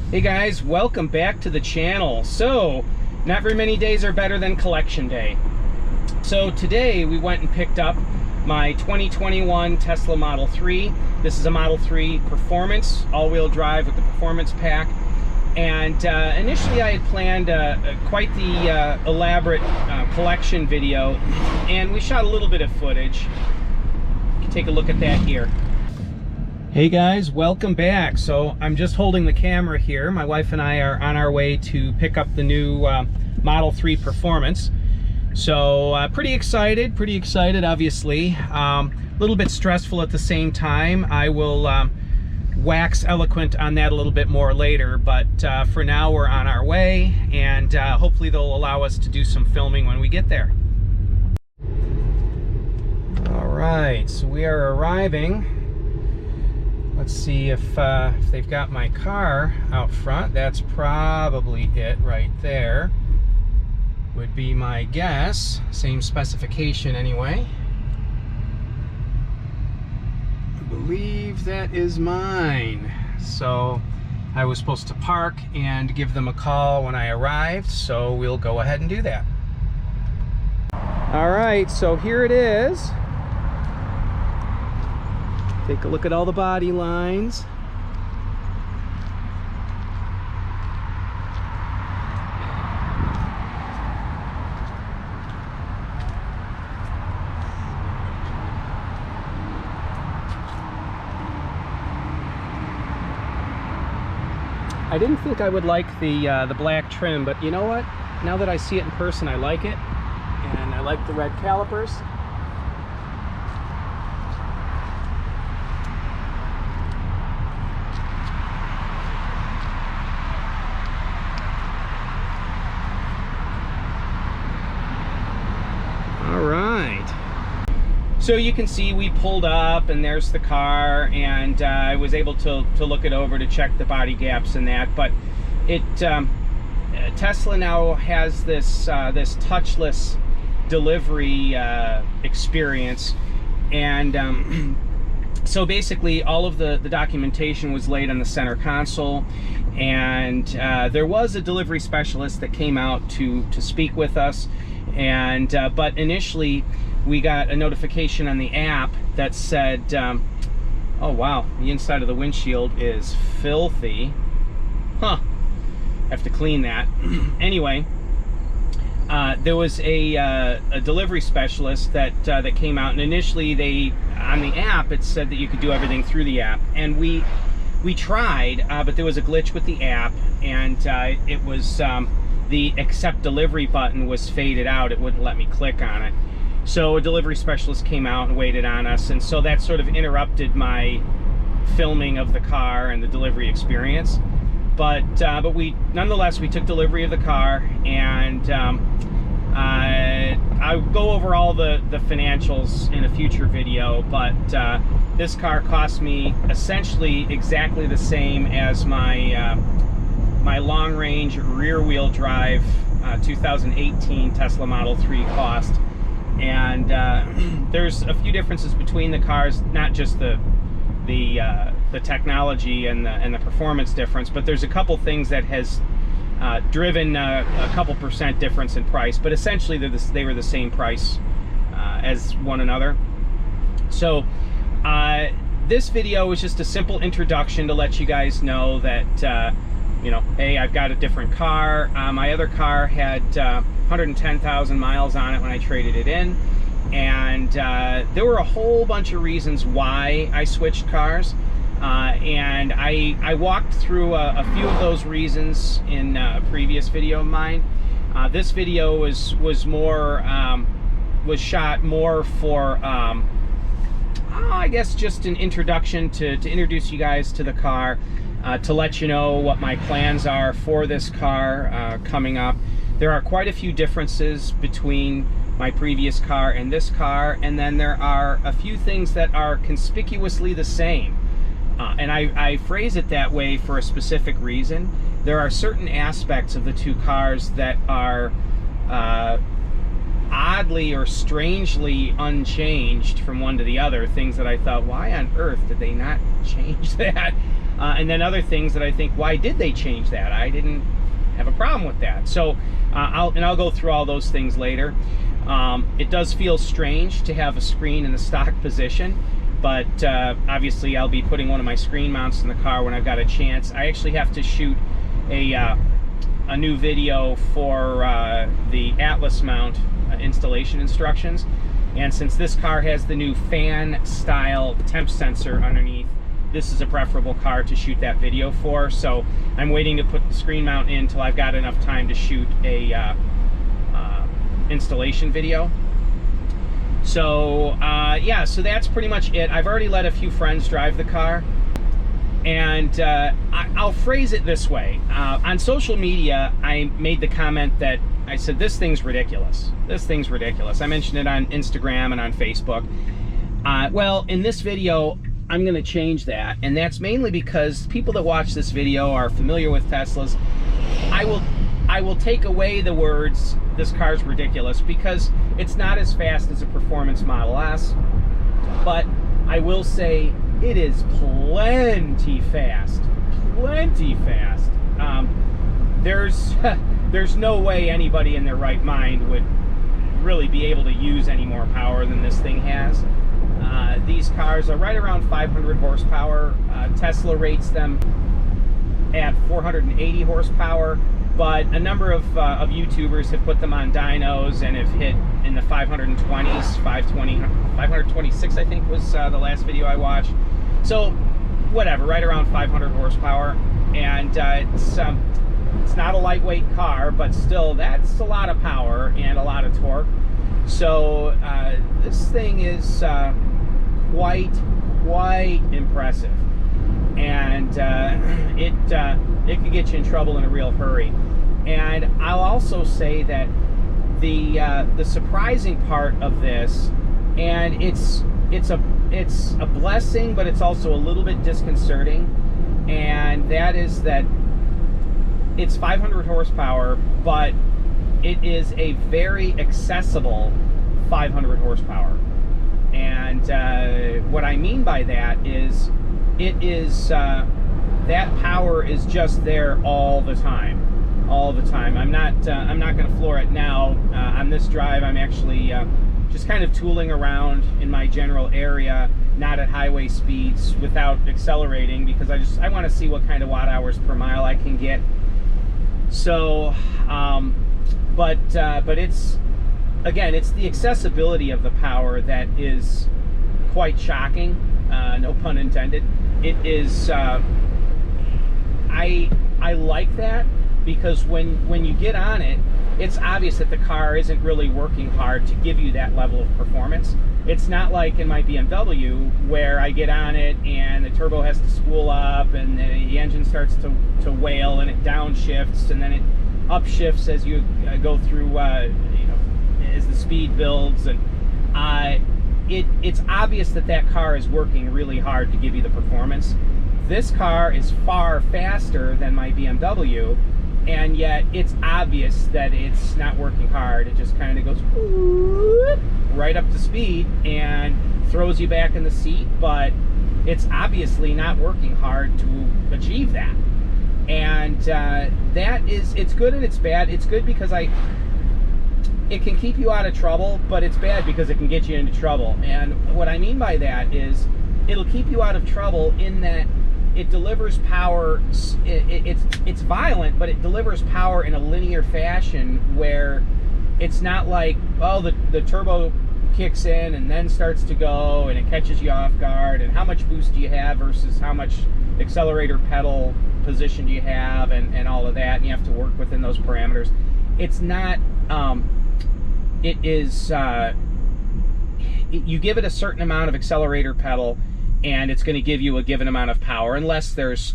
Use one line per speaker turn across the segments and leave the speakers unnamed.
Hey guys, welcome back to the channel. So, not very many days are better than collection day. So today we went and picked up my 2021 Tesla Model 3. This is a Model 3 Performance, all-wheel drive with the Performance Pack. And initially I had planned quite the elaborate collection video, and we shot a little bit of footage. You can take a look at that here. Hey guys, welcome back. So I'm just holding the camera here. My wife and I are on our way to pick up the new Model 3 Performance. So pretty excited obviously. A little bit stressful at the same time. I will wax eloquent on that a little bit more later, but for now we're on our way, and hopefully they'll allow us to do some filming when we get there. All right, so we are arriving. Let's see if they've got my car out front. That's probably it right there, would be my guess. Same specification anyway. I believe that is mine. So I was supposed to park and give them a call when I arrived, so we'll go ahead and do that. All right, so here it is. Take a look at all the body lines. I didn't think I would like the black trim, but you know what? Now that I see it in person, I like it, and I like the red calipers. So you can see we pulled up and there's the car, and I was able to look it over to check the body gaps and that, but it Tesla now has this this touchless delivery experience, and so basically all of the documentation was laid on the center console, and there was a delivery specialist that came out to speak with us, and but initially we got a notification on the app that said, oh wow, the inside of the windshield is filthy. Huh, have to clean that. Anyway, there was a delivery specialist that came out, and initially on the app it said that you could do everything through the app, and we tried, but there was a glitch with the app, and it was the accept delivery button was faded out. It wouldn't let me click on it. So a delivery specialist came out and waited on us, and so that sort of interrupted my filming of the car and the delivery experience. But nonetheless, we took delivery of the car, and I'll go over all the financials in a future video, but this car cost me essentially exactly the same as my my long-range rear-wheel drive 2018 Tesla Model 3 cost. And there's a few differences between the cars, not just the technology and the performance difference, but there's a couple things that has driven a couple percent difference in price, but essentially they were the same price as one another. So this video is just a simple introduction to let you guys know that you know, hey, I've got a different car. My other car had 110,000 miles on it when I traded it in, and there were a whole bunch of reasons why I switched cars, and I walked through a few of those reasons in a previous video of mine. This video was shot more for I guess just an introduction to introduce you guys to the car, to let you know what my plans are for this car coming up. There are quite a few differences between my previous car and this car, and then there are a few things that are conspicuously the same. And I phrase it that way for a specific reason. There are certain aspects of the two cars that are oddly or strangely unchanged from one to the other, things that I thought, why on earth did they not change that? and then other things that I think, why did they change that? I didn't have a problem with that. So I'll go through all those things later. It does feel strange to have a screen in the stock position, but obviously I'll be putting one of my screen mounts in the car when I've got a chance. I actually have to shoot a new video for the Atlas mount installation instructions, and since this car has the new fan style temp sensor underneath, this is a preferable car to shoot that video for. So I'm waiting to put the screen mount in until I've got enough time to shoot a installation video. So yeah, so that's pretty much it. I've already let a few friends drive the car, and I'll phrase it this way. On social media, I made the comment that I said, this thing's ridiculous. This thing's ridiculous. I mentioned it on Instagram and on Facebook. Well, in this video, I'm going to change that, and that's mainly because people that watch this video are familiar with Teslas. I will take away the words, this car's ridiculous, because it's not as fast as a performance Model S, but I will say it is plenty fast. Plenty fast. There's no way anybody in their right mind would really be able to use any more power than this thing has. These cars are right around 500 horsepower. Tesla rates them at 480 horsepower, but a number of YouTubers have put them on dynos and have hit in the 520s, 526 I think was the last video I watched. So whatever, right around 500 horsepower, and it's not a lightweight car, but still that's a lot of power and a lot of torque. So this thing is quite impressive, and it could get you in trouble in a real hurry. And I'll also say that the surprising part of this, and it's a blessing, but it's also a little bit disconcerting, and that is that it's 500 horsepower, but it is a very accessible 500 horsepower. And what I mean by that is, it is that power is just there all the time. All the time. I'm not going to floor it now. On this drive, I'm actually just kind of tooling around in my general area, not at highway speeds, without accelerating, because I want to see what kind of watt hours per mile I can get. So, but it's, again, it's the accessibility of the power that is quite shocking. No pun intended. It is. I like that, because when you get on it, it's obvious that the car isn't really working hard to give you that level of performance. It's not like in my BMW, where I get on it and the turbo has to spool up and the engine starts to wail, and it downshifts and then it upshifts as you go through, you know, as the speed builds, and it's obvious that that car is working really hard to give you the performance. This car is far faster than my BMW, and yet it's obvious that it's not working hard. It just kind of goes whoop, right up to speed and throws you back in the seat, but it's obviously not working hard to achieve that. And that is, it's good and it's bad. It's good because it can keep you out of trouble, but it's bad because it can get you into trouble. And what I mean by that is, it'll keep you out of trouble in that it delivers power. It's violent, but it delivers power in a linear fashion, where it's not like, oh, the turbo kicks in and then starts to go and it catches you off guard, and how much boost do you have versus how much accelerator pedal position do you have, and all of that, and you have to work within those parameters. It's not, it is, you give it a certain amount of accelerator pedal, and it's going to give you a given amount of power, unless there's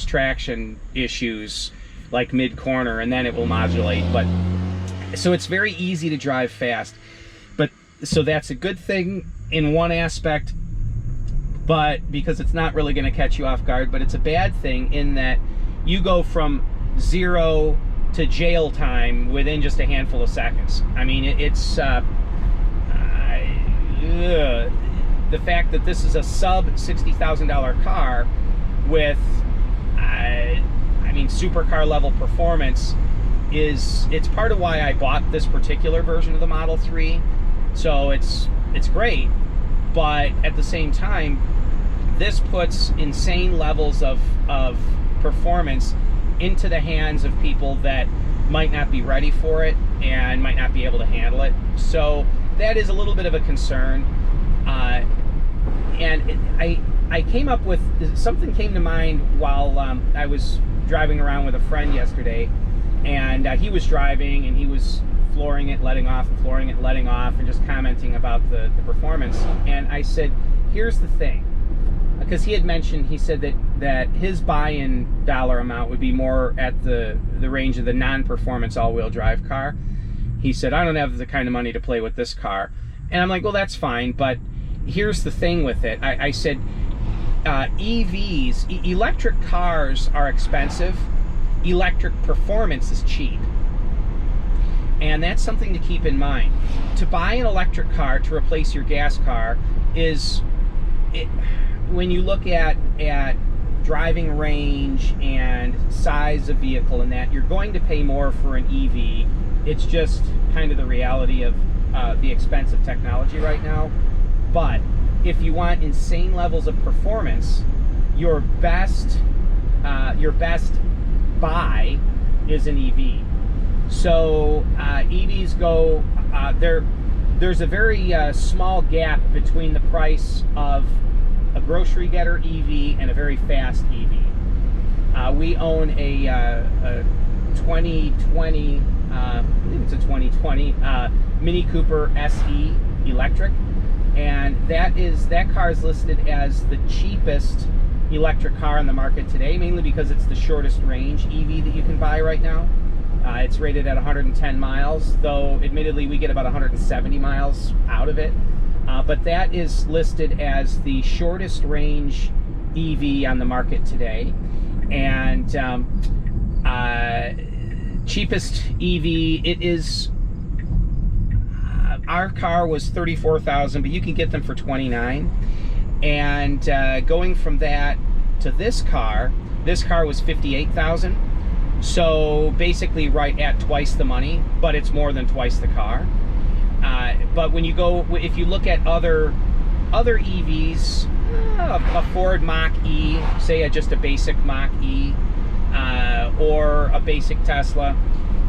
traction issues like mid-corner, and then it will modulate. But so it's very easy to drive fast, but so that's a good thing in one aspect, but because it's not really going to catch you off guard. But it's a bad thing in that you go from 0 to jail time within just a handful of seconds. I mean, it's the fact that this is a sub $60,000 car with, I mean, supercar level performance, it's part of why I bought this particular version of the Model 3. So it's great, but at the same time, this puts insane levels of performance into the hands of people that might not be ready for it and might not be able to handle it. So that is a little bit of a concern. I came up with, something came to mind while I was driving around with a friend yesterday, and he was driving and he was flooring it, letting off, and flooring it, letting off, and just commenting about the performance. And I said, here's the thing, because he had mentioned, he said that his buy-in dollar amount would be more at the range of the non-performance all-wheel drive car. He said, I don't have the kind of money to play with this car. And I'm like, well, that's fine, but here's the thing with it. I said, EVs, electric cars are expensive. Electric performance is cheap. And that's something to keep in mind. To buy an electric car to replace your gas car when you look at driving range and size of vehicle and that, you're going to pay more for an EV. It's just kind of the reality of the expense of technology right now. But if you want insane levels of performance, your best buy is an EV. So EVs go, there's a very small gap between the price of a grocery getter EV and a very fast EV. We own a 2020, I believe it's a 2020 Mini Cooper SE electric, and that car is listed as the cheapest electric car on the market today, mainly because it's the shortest range EV that you can buy right now. It's rated at 110 miles, though admittedly we get about 170 miles out of it. But that is listed as the shortest range EV on the market today. And cheapest EV, it is, our car was $34,000, but you can get them for $29,000. And going from that to this car was $58,000. So basically right at twice the money, but it's more than twice the car. But when you go, if you look at other EVs, a Ford Mach-E, say just a basic Mach-E, or a basic Tesla,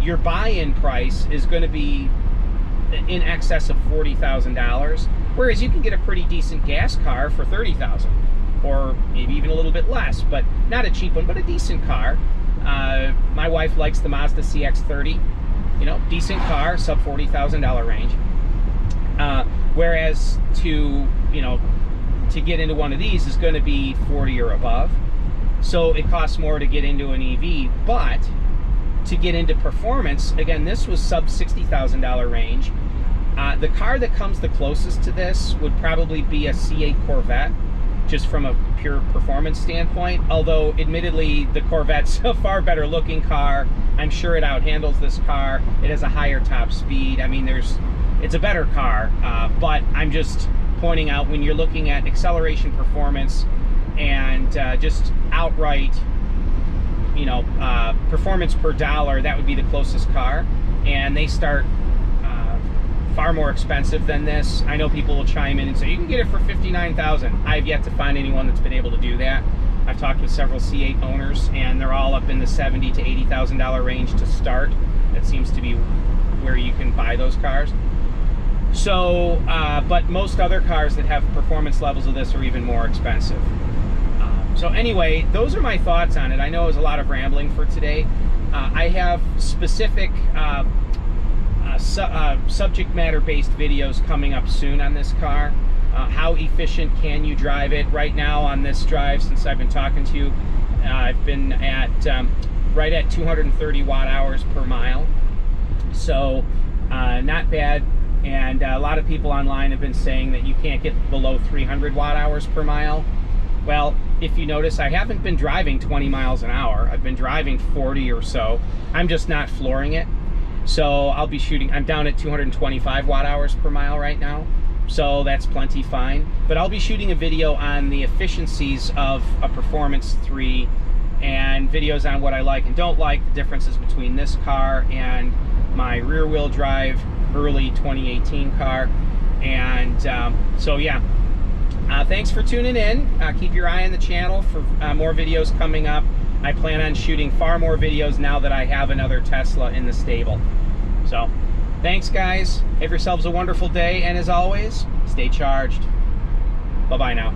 your buy-in price is going to be in excess of $40,000, whereas you can get a pretty decent gas car for $30,000, or maybe even a little bit less, but not a cheap one, but a decent car. My wife likes the Mazda CX-30, decent car, sub $40,000 range. Whereas to get into one of these is going to be 40 or above. So it costs more to get into an EV, but to get into performance, again, this was sub $60,000 range. The car that comes the closest to this would probably be a C8 Corvette, just from a pure performance standpoint, although admittedly the Corvette's a far better looking car. I'm sure it outhandles this car. It has a higher top speed. I mean, it's a better car, but I'm just pointing out, when you're looking at acceleration performance and just outright performance per dollar, that would be the closest car, and they start far more expensive than this. I know people will chime in and say, you can get it for $59,000. I've yet to find anyone that's been able to do that. I've talked with several C8 owners, and they're all up in the $70,000 to $80,000 range to start. That seems to be where you can buy those cars. So, but most other cars that have performance levels of this are even more expensive. So anyway, those are my thoughts on it. I know it was a lot of rambling for today. I have specific subject matter based videos coming up soon on this car. How efficient can you drive it? Right now on this drive, since I've been talking to you, I've been at right at 230 watt hours per mile. So not bad. And a lot of people online have been saying that you can't get below 300 watt hours per mile. Well, if you notice, I haven't been driving 20 miles an hour. I've been driving 40 or so. I'm just not flooring it. So I'll be shooting, I'm down at 225 watt hours per mile right now. so that's plenty fine. But I'll be shooting a video on the efficiencies of a Performance 3 and videos on what I like and don't like, the differences between this car and my rear-wheel drive early 2018 car. And so yeah, thanks for tuning in. Keep your eye on the channel for more videos coming up. I plan on shooting far more videos now that I have another Tesla in the stable. So thanks guys, have yourselves a wonderful day, and as always, stay charged. Bye-bye now.